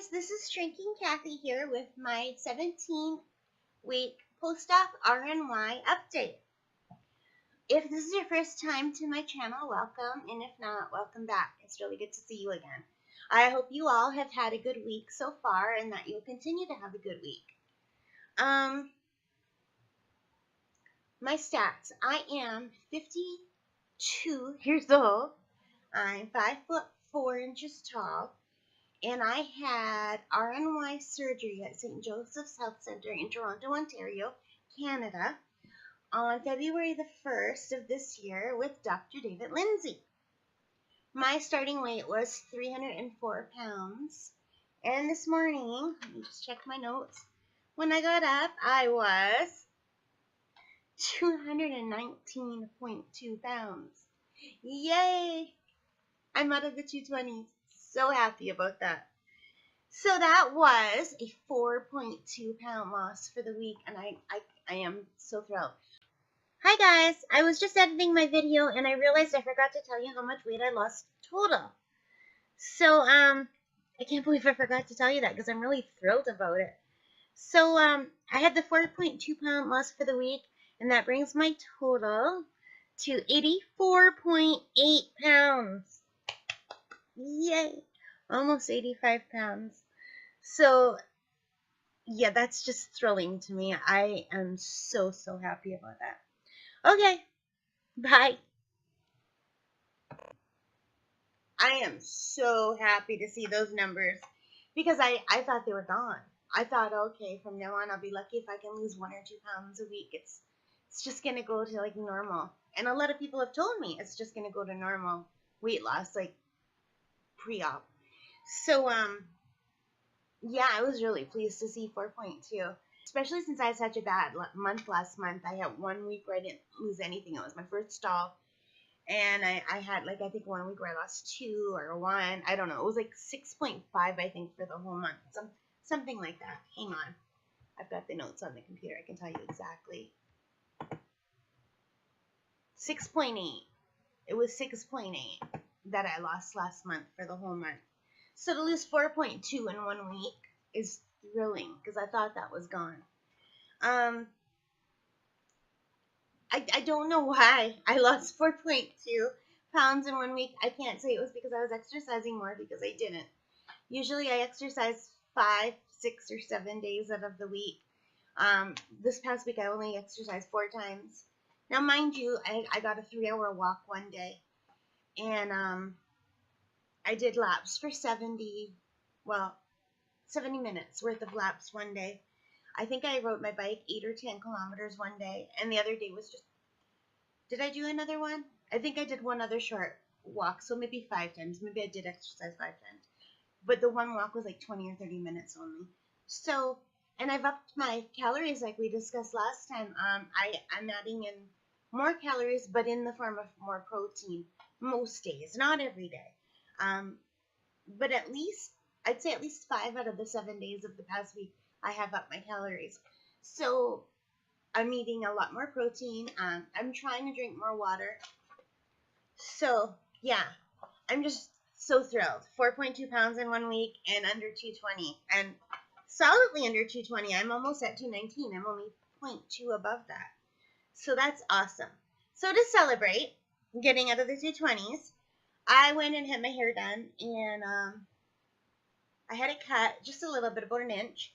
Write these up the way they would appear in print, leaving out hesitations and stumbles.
guys, this is Shrinking Kathy here with my 17-week post-op RNY update. If this is your first time to my channel, welcome, and if not, welcome back. It's really good to see you again. I hope you all have had a good week so far and that you'll continue to have a good week. My stats. I am 52 years old. I'm 5'4" tall. And I had RNY surgery at St. Joseph's Health Centre in Toronto, Ontario, Canada, on February the 1st of this year with Dr. David Lindsay. My starting weight was 304 pounds. And this morning, let me just check my notes. When I got up, I was 219.2 pounds. Yay! I'm out of the 220s. So happy about that. So that was a 4.2 pound loss for the week, and I am so thrilled. Hi guys, I was just editing my video and I realized I forgot to tell you how much weight I lost total. So I can't believe I forgot to tell you that because I'm really thrilled about it. So I had the 4.2 pound loss for the week, and that brings my total to 84.8 pounds. Yay! Almost 85 pounds. So, yeah, that's just thrilling to me. I am so happy about that. Okay, bye. I am so happy to see those numbers because I thought they were gone. I thought, okay, from now on I'll be lucky if I can lose 1 or 2 pounds a week. It's just going to go to like normal. And a lot of people have told me it's just going to go to normal weight loss, like pre-op. So, yeah, I was really pleased to see 4.2, especially since I had such a bad month last month. I had 1 week where I didn't lose anything. It was my first stall, and I had, like, I think 1 week where I lost 2 or 1. I don't know. It was like 6.5, I think, for the whole month. Something like that. Hang on. I've got the notes on the computer. I can tell you exactly. 6.8. It was 6.8 that I lost last month for the whole month. So to lose 4.2 in 1 week is thrilling because I thought that was gone. I don't know why I lost 4.2 pounds in 1 week. I can't say it was because I was exercising more, because I didn't. Usually I exercise 5, 6, or 7 days out of the week. This past week I only exercised 4 times. Now mind you, I got a 3-hour walk one day. And I did laps for 70 minutes worth of laps one day. I think I rode my bike 8 or 10 kilometers one day, and the other day was just, did I do another one? I think I did one other short walk, so maybe 5 times. Maybe I did exercise 5 times. But the one walk was like 20 or 30 minutes only. So, and I've upped my calories like we discussed last time. I'm adding in more calories, but in the form of more protein most days, not every day. But at least, I'd say at least 5 out of the 7 days of the past week, I have upped my calories. So I'm eating a lot more protein. I'm trying to drink more water. So yeah, I'm just so thrilled. 4.2 pounds in 1 week and under 220, and solidly under 220. I'm almost at 219. I'm only 0.2 above that. So that's awesome. So to celebrate getting out of the 220s, I went and had my hair done, and I had it cut just a little bit, about 1 inch.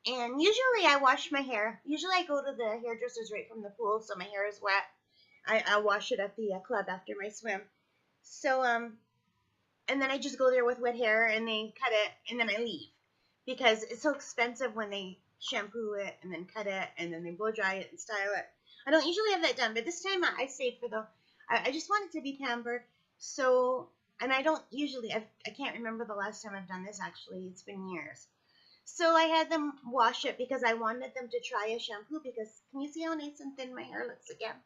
And usually I wash my hair. Usually I go to the hairdressers right from the pool, so my hair is wet. I wash it at the club after my swim. So, and then I just go there with wet hair, and they cut it, and then I leave. Because it's so expensive when they shampoo it, and then cut it, and then they blow dry it and style it. I don't usually have that done, but this time I stayed for I just wanted to be pampered. So, and I don't usually, I can't remember the last time I've done this actually. It's been years. So I had them wash it because I wanted them to try a shampoo, because can you see how nice and thin my hair looks again?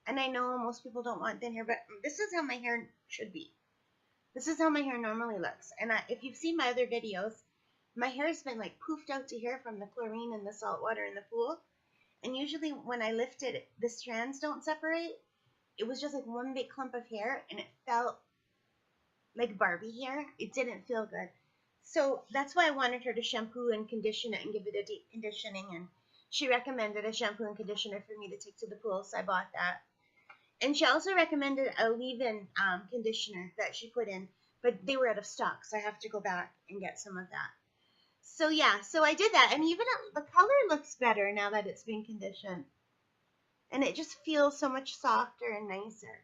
And I know most people don't want thin hair, but this is how my hair should be. This is how my hair normally looks. And if you've seen my other videos, my hair has been like poofed out to here from the chlorine and the salt water in the pool. And usually when I lift it, the strands don't separate. It was just like one big clump of hair, and it felt like Barbie hair. It didn't feel good. So that's why I wanted her to shampoo and condition it and give it a deep conditioning. And she recommended a shampoo and conditioner for me to take to the pool, so I bought that. And she also recommended a leave-in conditioner that she put in, but they were out of stock, so I have to go back and get some of that. So yeah, so I did that, and even the color looks better now that it's been conditioned. And it just feels so much softer and nicer.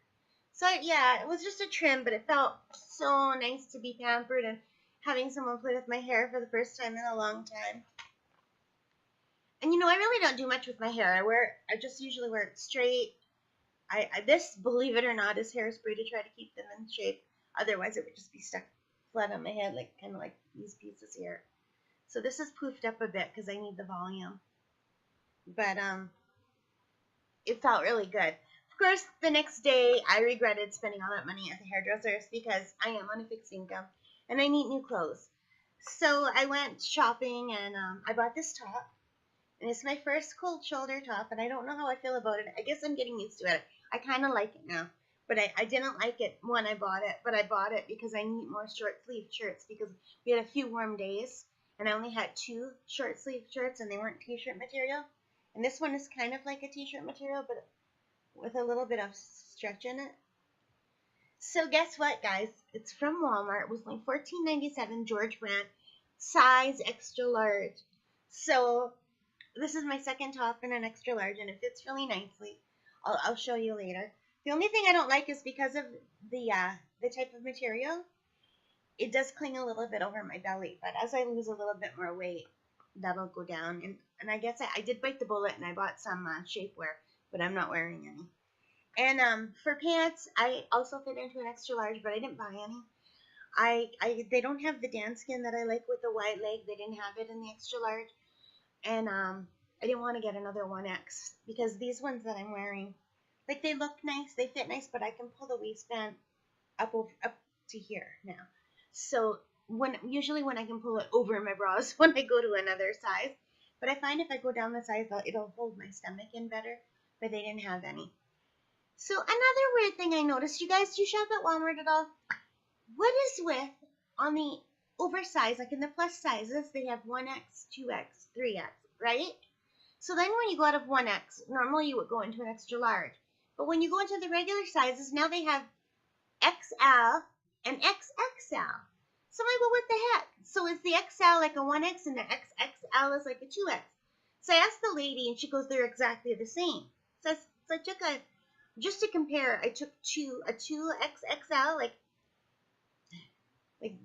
So yeah, it was just a trim, but it felt so nice to be pampered and having someone play with my hair for the first time in a long time. And you know, I really don't do much with my hair. I just usually wear it straight. This, believe it or not, is hairspray to try to keep them in shape. Otherwise, it would just be stuck flat on my head, like kind of like these pieces here. So this is poofed up a bit because I need the volume. But it felt really good. Of course, the next day I regretted spending all that money at the hairdresser's because I am on a fixed income and I need new clothes. So I went shopping and I bought this top. And it's my first cold shoulder top, and I don't know how I feel about it. I guess I'm getting used to it. I kind of like it now. But I didn't like it when I bought it, but I bought it because I need more short sleeve shirts because we had a few warm days, and I only had 2 short sleeve shirts, and they weren't t-shirt material. And this one is kind of like a t-shirt material, but with a little bit of stretch in it. So guess what, guys? It's from Walmart. It was like $14.97, George brand, size extra large. So this is my second top in an extra large, and it fits really nicely. I'll show you later. The only thing I don't like is because of the type of material, it does cling a little bit over my belly. But as I lose a little bit more weight, that'll go down. And I guess I did bite the bullet, and I bought some shapewear, but I'm not wearing any. And for pants, I also fit into an extra large, but I didn't buy any. They don't have the Dan skin that I like with the wide leg. They didn't have it in the extra large. And I didn't want to get another 1X because these ones that I'm wearing, like, they look nice, they fit nice, but I can pull the waistband up to here now. So usually when I can pull it over my bras when I go to another size, but I find if I go down the size, it'll hold my stomach in better, but they didn't have any. So another weird thing I noticed, you guys, do you shop at Walmart at all? What is with on the oversized, like in the plus sizes, they have 1X, 2X, 3X, right? So then when you go out of 1X, normally you would go into an extra large. But when you go into the regular sizes, now they have XL and XXL. So I'm like, well, what the heck? So is the XL like a 1X and the XXL is like a 2X? So I asked the lady, and she goes, they're exactly the same. So I took just to compare, I took a 2XXL, like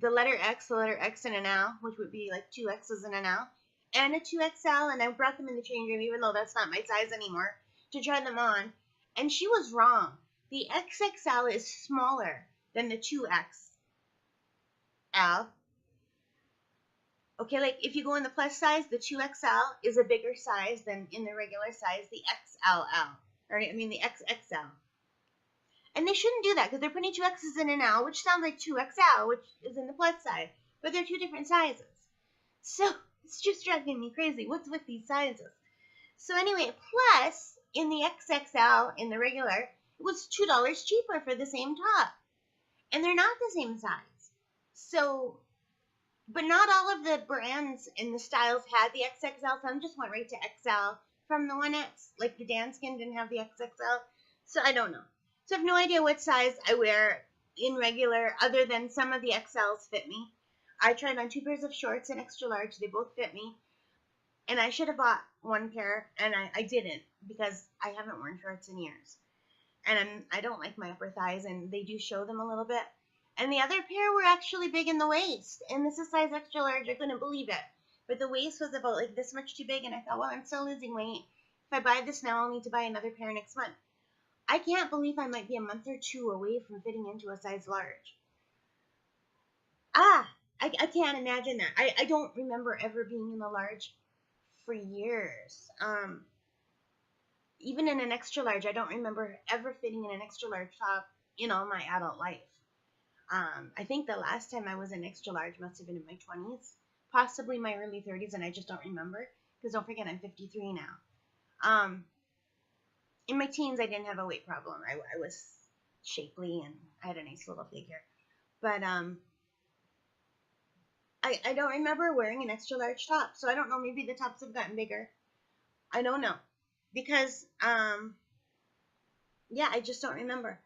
the letter X, the letter X and an L, which would be like 2 X's and an L, and a 2XL, and I brought them in the change room, even though that's not my size anymore, to try them on. And she was wrong. The XXL is smaller than the 2XL. Okay, like if you go in the plus size, the 2XL is a bigger size than in the regular size, the XLL. Right? I mean the XXL. And they shouldn't do that because they're putting 2 X's in an L, which sounds like 2XL, which is in the plus side. But they're 2 different sizes. So it's just driving me crazy. What's with these sizes? So anyway, plus in the XXL, in the regular, it was $2 cheaper for the same top. And they're not the same size. So, but not all of the brands and the styles had the XXL. Some just went right to XL from the 1X. Like the Dan Skin didn't have the XXL. So I don't know. So I have no idea what size I wear in regular, other than some of the XLs fit me. I tried on 2 pairs of shorts in extra large. They both fit me. And I should have bought 1 pair, and I didn't because I haven't worn shorts in years. And I don't like my upper thighs, and they do show them a little bit. And the other pair were actually big in the waist. And this is size extra large. I couldn't believe it. But the waist was about like this much too big, and I thought, well, I'm still losing weight. If I buy this now, I'll need to buy another pair next month. I can't believe I might be a month or 2 away from fitting into a size large. I can't imagine that. I don't remember ever being in a large for years. Even in an extra large, I don't remember ever fitting in an extra large top in all my adult life. I think the last time I was in extra large must have been in my 20s, possibly my early 30s, and I just don't remember because don't forget I'm 53 now. In my teens, I didn't have a weight problem. I was shapely and I had a nice little figure. But I I don't remember wearing an extra large top, so I don't know. Maybe the tops have gotten bigger. I don't know because yeah, I just don't remember.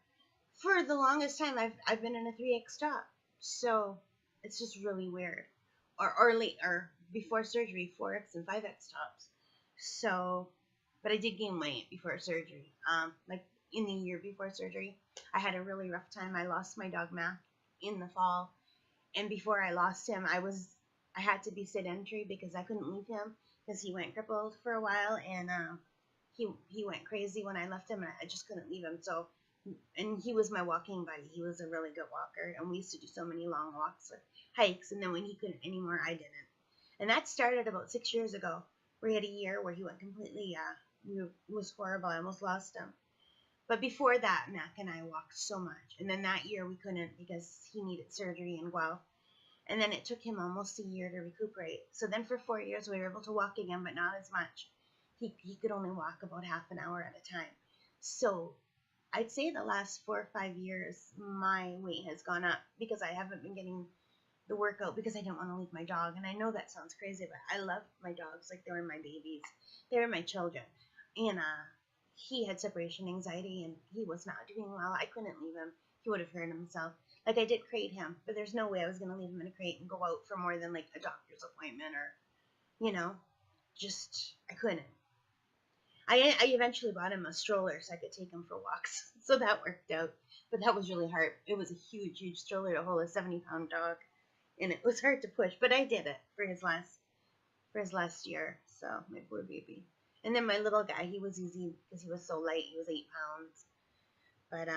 For the longest time, I've been in a 3X top, so it's just really weird. Or late or before surgery, 4X and 5X tops. So, but I did gain weight before surgery. Like in the year before surgery, I had a really rough time. I lost my dog Mac in the fall, and before I lost him, I had to be sedentary because I couldn't leave him because he went crippled for a while, and he went crazy when I left him, and I just couldn't leave him. So, and he was my walking buddy. He was a really good walker, and we used to do so many long walks or hikes. And then when he couldn't anymore, I didn't. And that started about 6 years ago. We had a year where he went completely. It was horrible. I almost lost him. But before that, Mac and I walked so much. And then that year we couldn't because he needed surgery in Guelph. And then it took him almost a year to recuperate. So then for 4 years we were able to walk again, but not as much. He could only walk about half an hour at a time. So I'd say the last 4 or 5 years, my weight has gone up because I haven't been getting the workout because I didn't want to leave my dog. And I know that sounds crazy, but I love my dogs like they were my babies. They were my children. And he had separation anxiety, and he was not doing well. I couldn't leave him. He would have hurt himself. Like, I did crate him, but there's no way I was going to leave him in a crate and go out for more than, like, a doctor's appointment or, just, I couldn't. I eventually bought him a stroller so I could take him for walks. So that worked out. But that was really hard. It was a huge, huge stroller to hold a 70-pound dog. And it was hard to push. But I did it for his last year. So, my poor baby. And then my little guy, he was easy because he was so light. He was 8 pounds. But,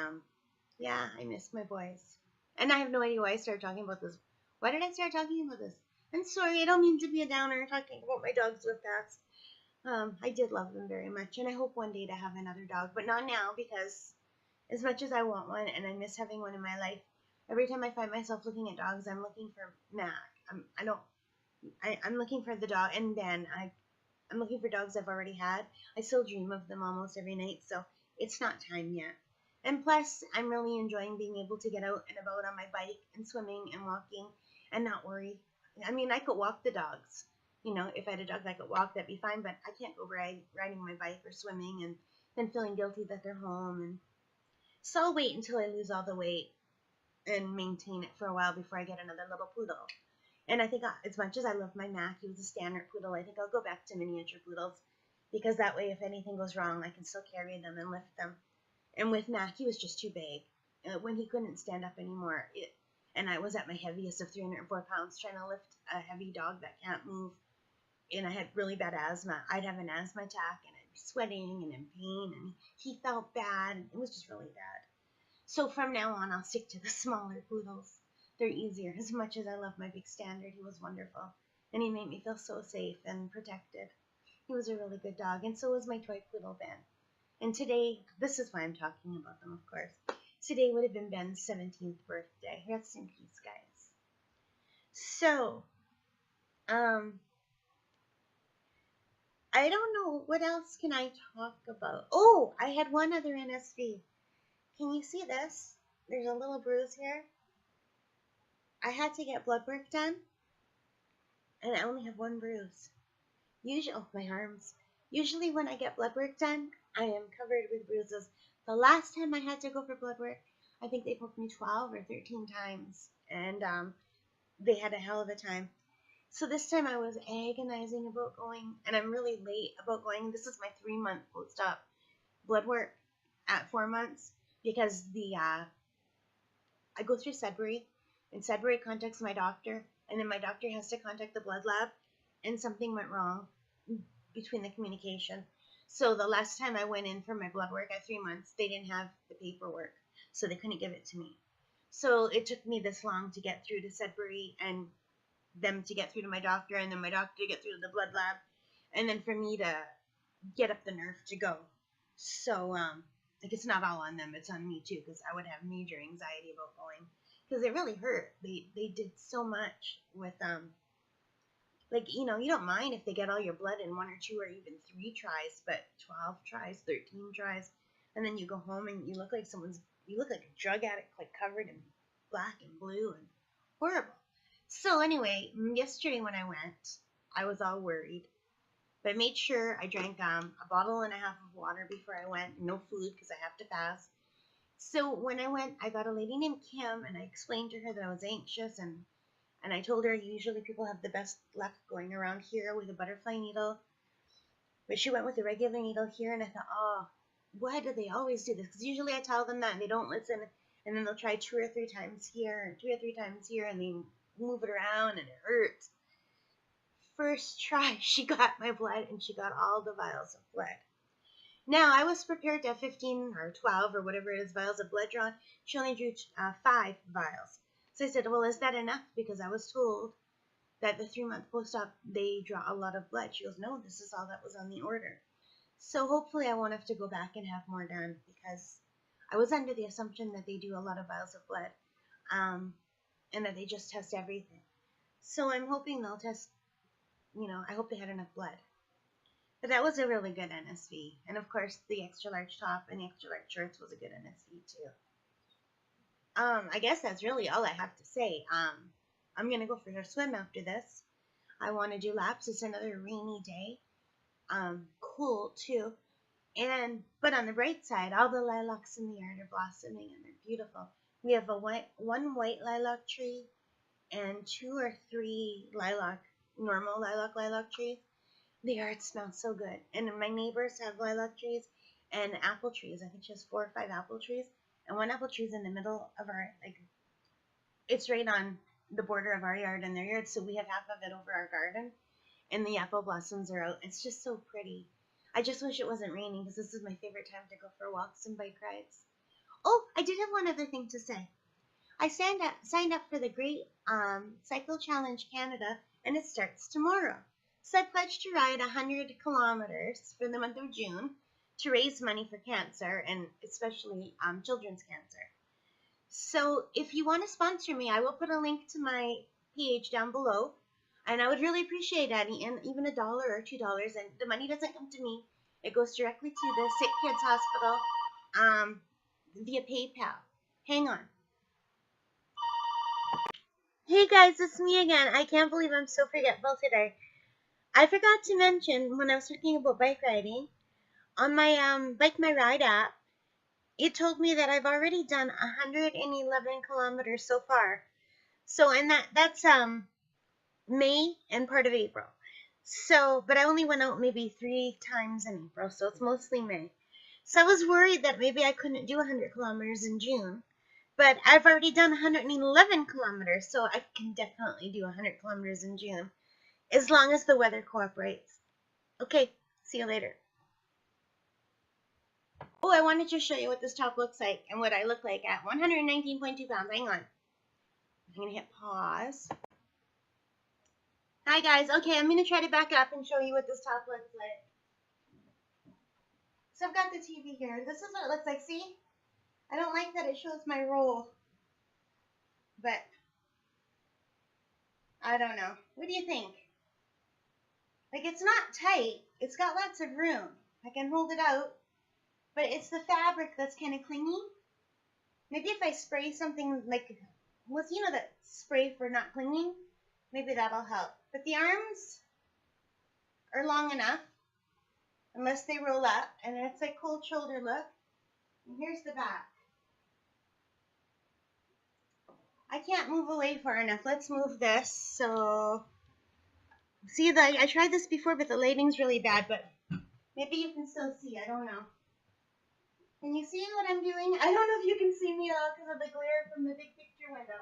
yeah, I miss my boys. And I have no idea why I started talking about this. Why did I start talking about this? I'm sorry, I don't mean to be a downer talking about my dogs with past. I did love them very much, and I hope one day to have another dog, but not now because as much as I want one and I miss having one in my life, every time I find myself looking at dogs, I'm looking for Mac. I'm looking for the dog, and Ben. I'm looking for dogs I've already had. I still dream of them almost every night, so it's not time yet. And plus, I'm really enjoying being able to get out and about on my bike and swimming and walking and not worry. I mean, I could walk the dogs. If I had a dog that could walk, that'd be fine, but I can't go riding my bike or swimming and then feeling guilty that they're home. And so I'll wait until I lose all the weight and maintain it for a while before I get another little poodle. And I think as much as I love my Mac, he was a standard poodle, I think I'll go back to miniature poodles because that way if anything goes wrong, I can still carry them and lift them. And with Mac, he was just too big. When he couldn't stand up anymore, and I was at my heaviest of 304 pounds trying to lift a heavy dog that can't move, and I had really bad asthma. I'd have an asthma attack, and I'd be sweating and in pain, and he felt bad, and it was just really bad. So from now on, I'll stick to the smaller poodles. They're easier. As much as I love my big standard, he was wonderful, and he made me feel so safe and protected. He was a really good dog, and so was my toy poodle, Ben. And today, this is why I'm talking about them, of course. Today would have been Ben's 17th birthday. Rest in peace, guys. So, I don't know. What else can I talk about? Oh, I had one other NSV. Can you see this? There's a little bruise here. I had to get blood work done, and I only have one bruise. My arms. Usually when I get blood work done, I am covered with bruises. The last time I had to go for blood work, I think they poked me 12 or 13 times, and they had a hell of a time. So this time I was agonizing about going, and I'm really late about going. This is my 3-month post-op blood work at 4 months because I go through Sudbury, and Sudbury contacts my doctor, and then my doctor has to contact the blood lab, and something went wrong between the communication. So the last time I went in for my blood work at 3 months, they didn't have the paperwork, so they couldn't give it to me. So it took me this long to get through to Sudbury and them to get through to my doctor, and then my doctor to get through to the blood lab, and then for me to get up the nerve to go. So, it's not all on them, it's on me too, because I would have major anxiety about going, because it really hurt. They did so much with, you don't mind if they get all your blood in 1 or 2 or even 3 tries, but 12 tries, 13 tries, and then you go home and you look like a drug addict, like covered in black and blue and horrible. So anyway, yesterday when I went, I was all worried. But I made sure I drank a bottle and a half of water before I went. No food because I have to fast. So when I went, I got a lady named Kim, and I explained to her that I was anxious, and I told her usually people have the best luck going around here with a butterfly needle. But she went with a regular needle here, and I thought, oh, why do they always do this? Because usually I tell them that, and they don't listen, and then they'll try 2 or 3 times here, and 2 or 3 times here, and they move it around, and it hurts. First try, she got my blood, and she got all the vials of blood. Now, I was prepared to have 15 or 12 or whatever it is vials of blood drawn. She only drew 5 vials. So I said, well, is that enough? Because I was told that the 3-month post-op, they draw a lot of blood. She goes, no, this is all that was on the order. So hopefully I won't have to go back and have more done, because I was under the assumption that they do a lot of vials of blood, and that they just test everything. So I'm hoping they'll test, I hope they had enough blood. But that was a really good NSV. And of course, the extra large top and the extra large shorts was a good NSV too. I guess that's really all I have to say. I'm going to go for a swim after this. I want to do laps. It's another rainy day. Cool too. But on the bright side, all the lilacs in the yard are blossoming and they're beautiful. We have one white lilac tree and 2 or 3 normal lilac trees. The yard smells so good. And my neighbors have lilac trees and apple trees. I think she has 4 or 5 apple trees. And one apple tree is in the middle of our, it's right on the border of our yard and their yard. So we have half of it over our garden. And the apple blossoms are out. It's just so pretty. I just wish it wasn't raining, because this is my favorite time to go for walks and bike rides. Oh, I did have one other thing to say. I signed up for the Great Cycle Challenge Canada, and it starts tomorrow. So I pledged to ride 100 kilometers for the month of June to raise money for cancer, and especially children's cancer. So if you want to sponsor me, I will put a link to my page down below, and I would really appreciate that, and even $1 or $2. And the money doesn't come to me; it goes directly to the Sick Kids Hospital via PayPal. Hang on. Hey guys, it's me again. I can't believe I'm so forgetful today. I forgot to mention when I was talking about bike riding, on my Bike My Ride app, it told me that I've already done 111 kilometers so far. So, and that's May and part of April. So, but I only went out maybe 3 times in April, so it's mostly May. So I was worried that maybe I couldn't do 100 kilometers in June. But I've already done 111 kilometers, so I can definitely do 100 kilometers in June, as long as the weather cooperates. Okay, see you later. Oh, I wanted to show you what this top looks like and what I look like at 119.2 pounds. Hang on. I'm going to hit pause. Hi, guys. Okay, I'm going to try to back up and show you what this top looks like. So I've got the TV here. This is what it looks like. See? I don't like that it shows my roll, but I don't know. What do you think? It's not tight. It's got lots of room. I can hold it out, but it's the fabric that's kind of clingy. Maybe if I spray something that spray for not clinging, maybe that'll help. But the arms are long enough, unless they roll up, and it's a cold shoulder look. And here's the back. I can't move away far enough. Let's move this. So, see, I tried this before, but the lighting's really bad, but maybe you can still see. I don't know. Can you see what I'm doing? I don't know if you can see me at all because of the glare from the big picture window.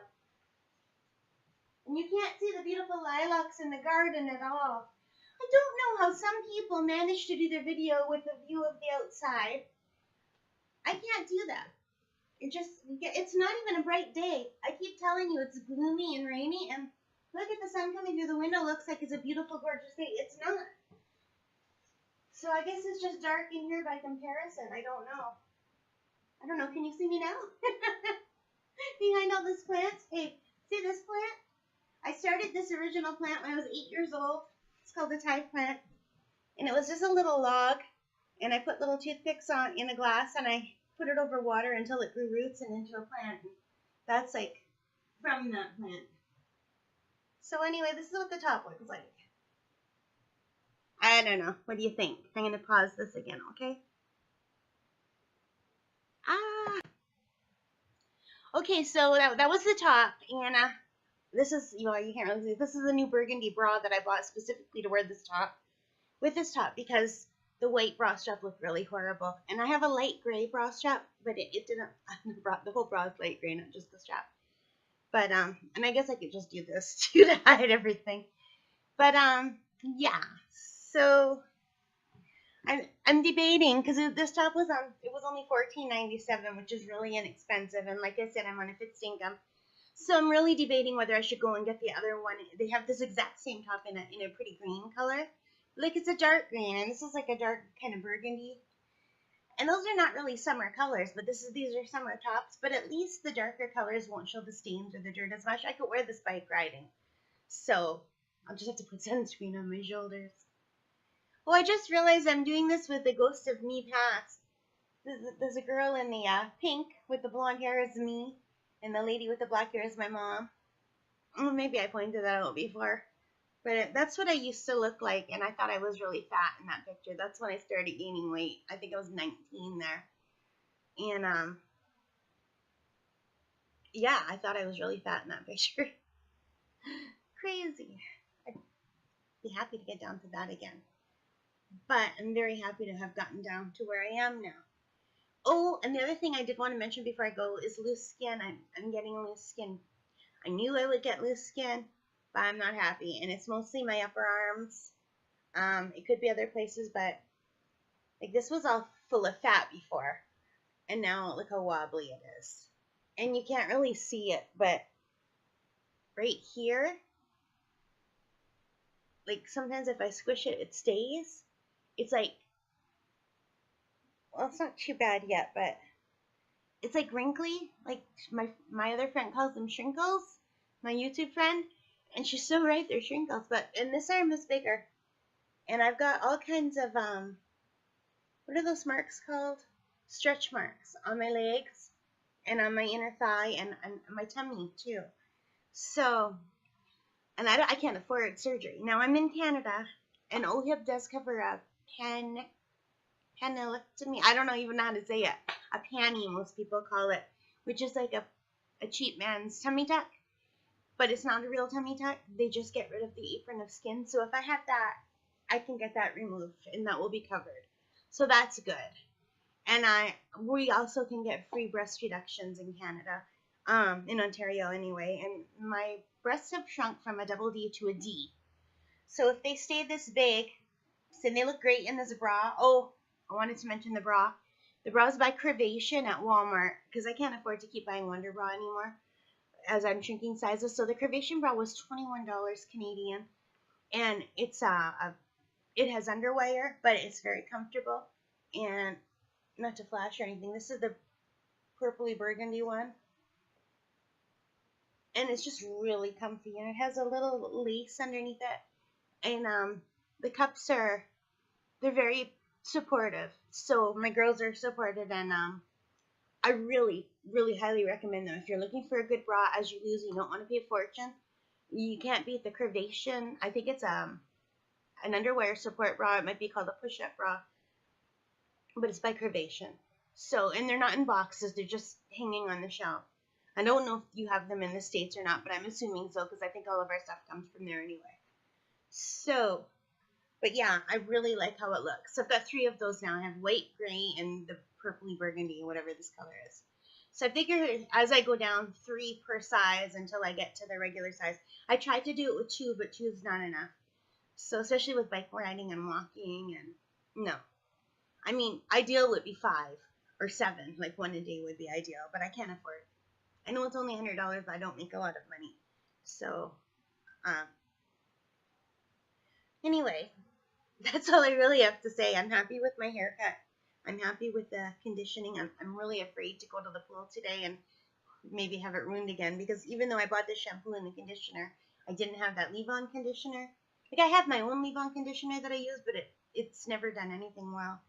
And you can't see the beautiful lilacs in the garden at all. I don't know how some people manage to do their video with a view of the outside. I can't do that. It's not even a bright day. I keep telling you it's gloomy and rainy, and look at the sun coming through the window. Looks like it's a beautiful, gorgeous day. It's not. So I guess it's just dark in here by comparison. I don't know. Can you see me now? Behind all this plants. Hey, see this plant? I started this original plant when I was 8 years old. It's called a Thai plant. And it was just a little log. And I put little toothpicks in a glass, and I put it over water until it grew roots and into a plant. That's from that plant. So anyway, this is what the top looks like. I don't know. What do you think? I'm going to pause this again, okay? Okay, so that was the top, and this is, you can't really see, this is a new burgundy bra that I bought specifically to wear this top, with this top, because the white bra strap looked really horrible. And I have a light gray bra strap, but it didn't, the whole bra is light gray, not just the strap. But, and I guess I could just do this too to hide everything. But, yeah, so I'm debating, because this top was it was only $14.97, which is really inexpensive, and like I said, I'm on a fixed income. So I'm really debating whether I should go and get the other one. They have this exact same top in a pretty green color. Like, it's a dark green, and this is like a dark kind of burgundy. And those are not really summer colors, but these are summer tops. But at least the darker colors won't show the stains or the dirt as much. I could wear this bike riding. So I'll just have to put sunscreen on my shoulders. Oh, I just realized I'm doing this with the ghost of me past. There's a girl in the pink with the blonde hair is me. And the lady with the black hair is my mom. Oh, maybe I pointed that out before. But that's what I used to look like, and I thought I was really fat in that picture. That's when I started gaining weight. I think I was 19 there. And, yeah, I thought I was really fat in that picture. Crazy. I'd be happy to get down to that again. But I'm very happy to have gotten down to where I am now. Oh, and the other thing I did want to mention before I go is loose skin. I'm getting loose skin. I knew I would get loose skin, but I'm not happy. And it's mostly my upper arms. It could be other places, but like this was all full of fat before. And now look how wobbly it is. And you can't really see it, but right here, like sometimes if I squish it, it stays. It's like, well, it's not too bad yet, but it's like wrinkly. Like my other friend calls them shrinkles, my YouTube friend. And she's so right, they're shrinkles. And this arm is bigger. And I've got all kinds of, what are those marks called? Stretch marks on my legs and on my inner thigh and my tummy too. So, and I can't afford surgery. Now I'm in Canada, and OHIP does cover a panelectomy. I don't even know how to say it. A panty, most people call it, which is like a cheap man's tummy tuck. But it's not a real tummy tuck. They just get rid of the apron of skin. So if I have that, I can get that removed, and that will be covered. So that's good. And we also can get free breast reductions in Canada, in Ontario anyway. And my breasts have shrunk from a double D to a D. So if they stay this big, so they look great in this bra. Oh, I wanted to mention the bra. The bra is by Curvation at Walmart, because I can't afford to keep buying Wonder Bra anymore as I'm shrinking sizes. So the Curvation bra was $21 Canadian, and it's it has underwire, but it's very comfortable. And not to flash or anything, this is the purpley burgundy one, and it's just really comfy, and it has a little lace underneath it, and the cups they're very supportive. So my girls are supported, and I really highly recommend them. If you're looking for a good bra as you lose, you don't want to pay a fortune, you can't beat the Curvation. I think it's an underwear support bra. It might be called a push-up bra, but it's by Curvation. So, and they're not in boxes, they're just hanging on the shelf. I don't know if you have them in the States or not, but I'm assuming so, because I think all of our stuff comes from there anyway. So, but yeah, I really like how it looks. So I've got 3 of those now. I have white, gray, and the purpley burgundy, whatever this color is. So I figure as I go down 3 per size until I get to the regular size. I tried to do it with 2, but 2 is not enough. So especially with bike riding and walking, and no. I mean, ideal would be 5 or 7, like one a day would be ideal, but I can't afford it. I know it's only $100, but I don't make a lot of money. So, anyway, that's all I really have to say. I'm happy with my haircut. I'm happy with the conditioning. I'm really afraid to go to the pool today and maybe have it ruined again, because even though I bought the shampoo and the conditioner, I didn't have that leave-on conditioner. Like, I have my own leave-on conditioner that I use, but it's never done anything well.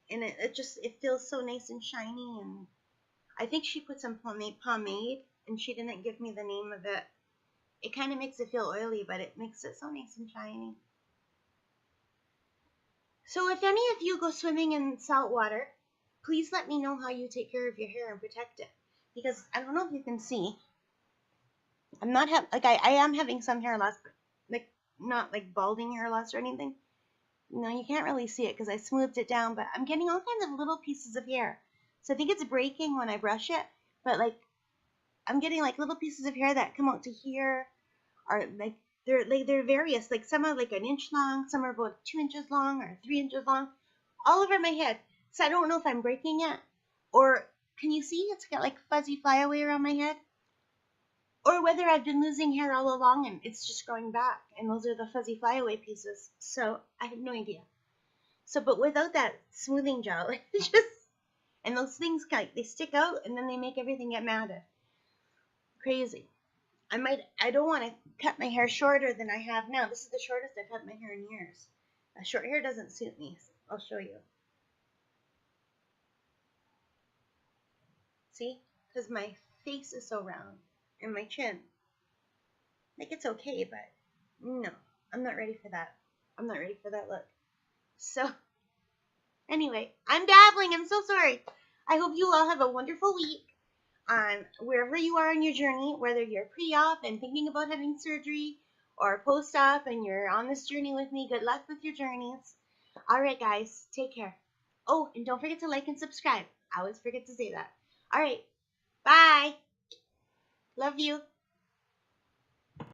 And it feels so nice and shiny, and I think she put some pomade, and she didn't give me the name of it. It kind of makes it feel oily, but it makes it so nice and shiny. So if any of you go swimming in salt water, please let me know how you take care of your hair and protect it. Because I don't know if you can see, I'm not I am having some hair loss, but like not like balding hair loss or anything. No, you can't really see it because I smoothed it down, but I'm getting all kinds of little pieces of hair. So I think it's breaking when I brush it, but like I'm getting like little pieces of hair that come out to here, or like they're various. Like some are like an inch long, some are about 2 inches long or 3 inches long, all over my head. So I don't know if I'm breaking it, or can you see it's got like fuzzy flyaway around my head? Or whether I've been losing hair all along and it's just growing back, and those are the fuzzy flyaway pieces. So I have no idea. So, but without that smoothing gel, it's just, and those things they stick out and then they make everything get matted. Crazy. I don't want to cut my hair shorter than I have now. This is the shortest I've cut my hair in years. Short hair doesn't suit me. So I'll show you. See? Because my face is so round and my chin. Like it's okay, but no, I'm not ready for that. I'm not ready for that look. So anyway, I'm babbling. I'm so sorry. I hope you all have a wonderful week on wherever you are on your journey, whether you're pre-op and thinking about having surgery or post-op and you're on this journey with me. Good luck with your journeys. All right, guys, take care. Oh, and don't forget to like and subscribe. I always forget to say that. All right, bye. Love you.